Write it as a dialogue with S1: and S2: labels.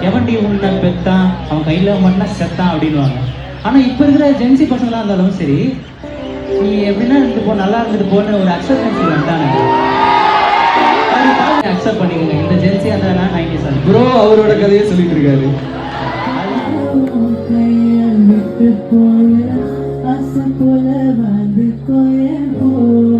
S1: எவன்டி உன்னை பெத்தான் அவன் கையில் மட்டும் செத்தான் அப்படின்வாங்க. ஆனால் இப்போ இருக்கிற ஜென்சி பசங்களாக இருந்தாலும் சரி, நீ எப்படின்னா இருந்துட்டு போ, நல்லா இருந்துட்டு போன்னு ஒரு அக்செப்டன்ஸ் வந்துட்டாங்க. அக்செப்ட் பண்ணிக்கோங்க. இந்த ஜென்சி அந்த 90s
S2: ப்ரோ அவரோட கதையை சொல்லிட்டு இருக்காரு.
S3: போல போல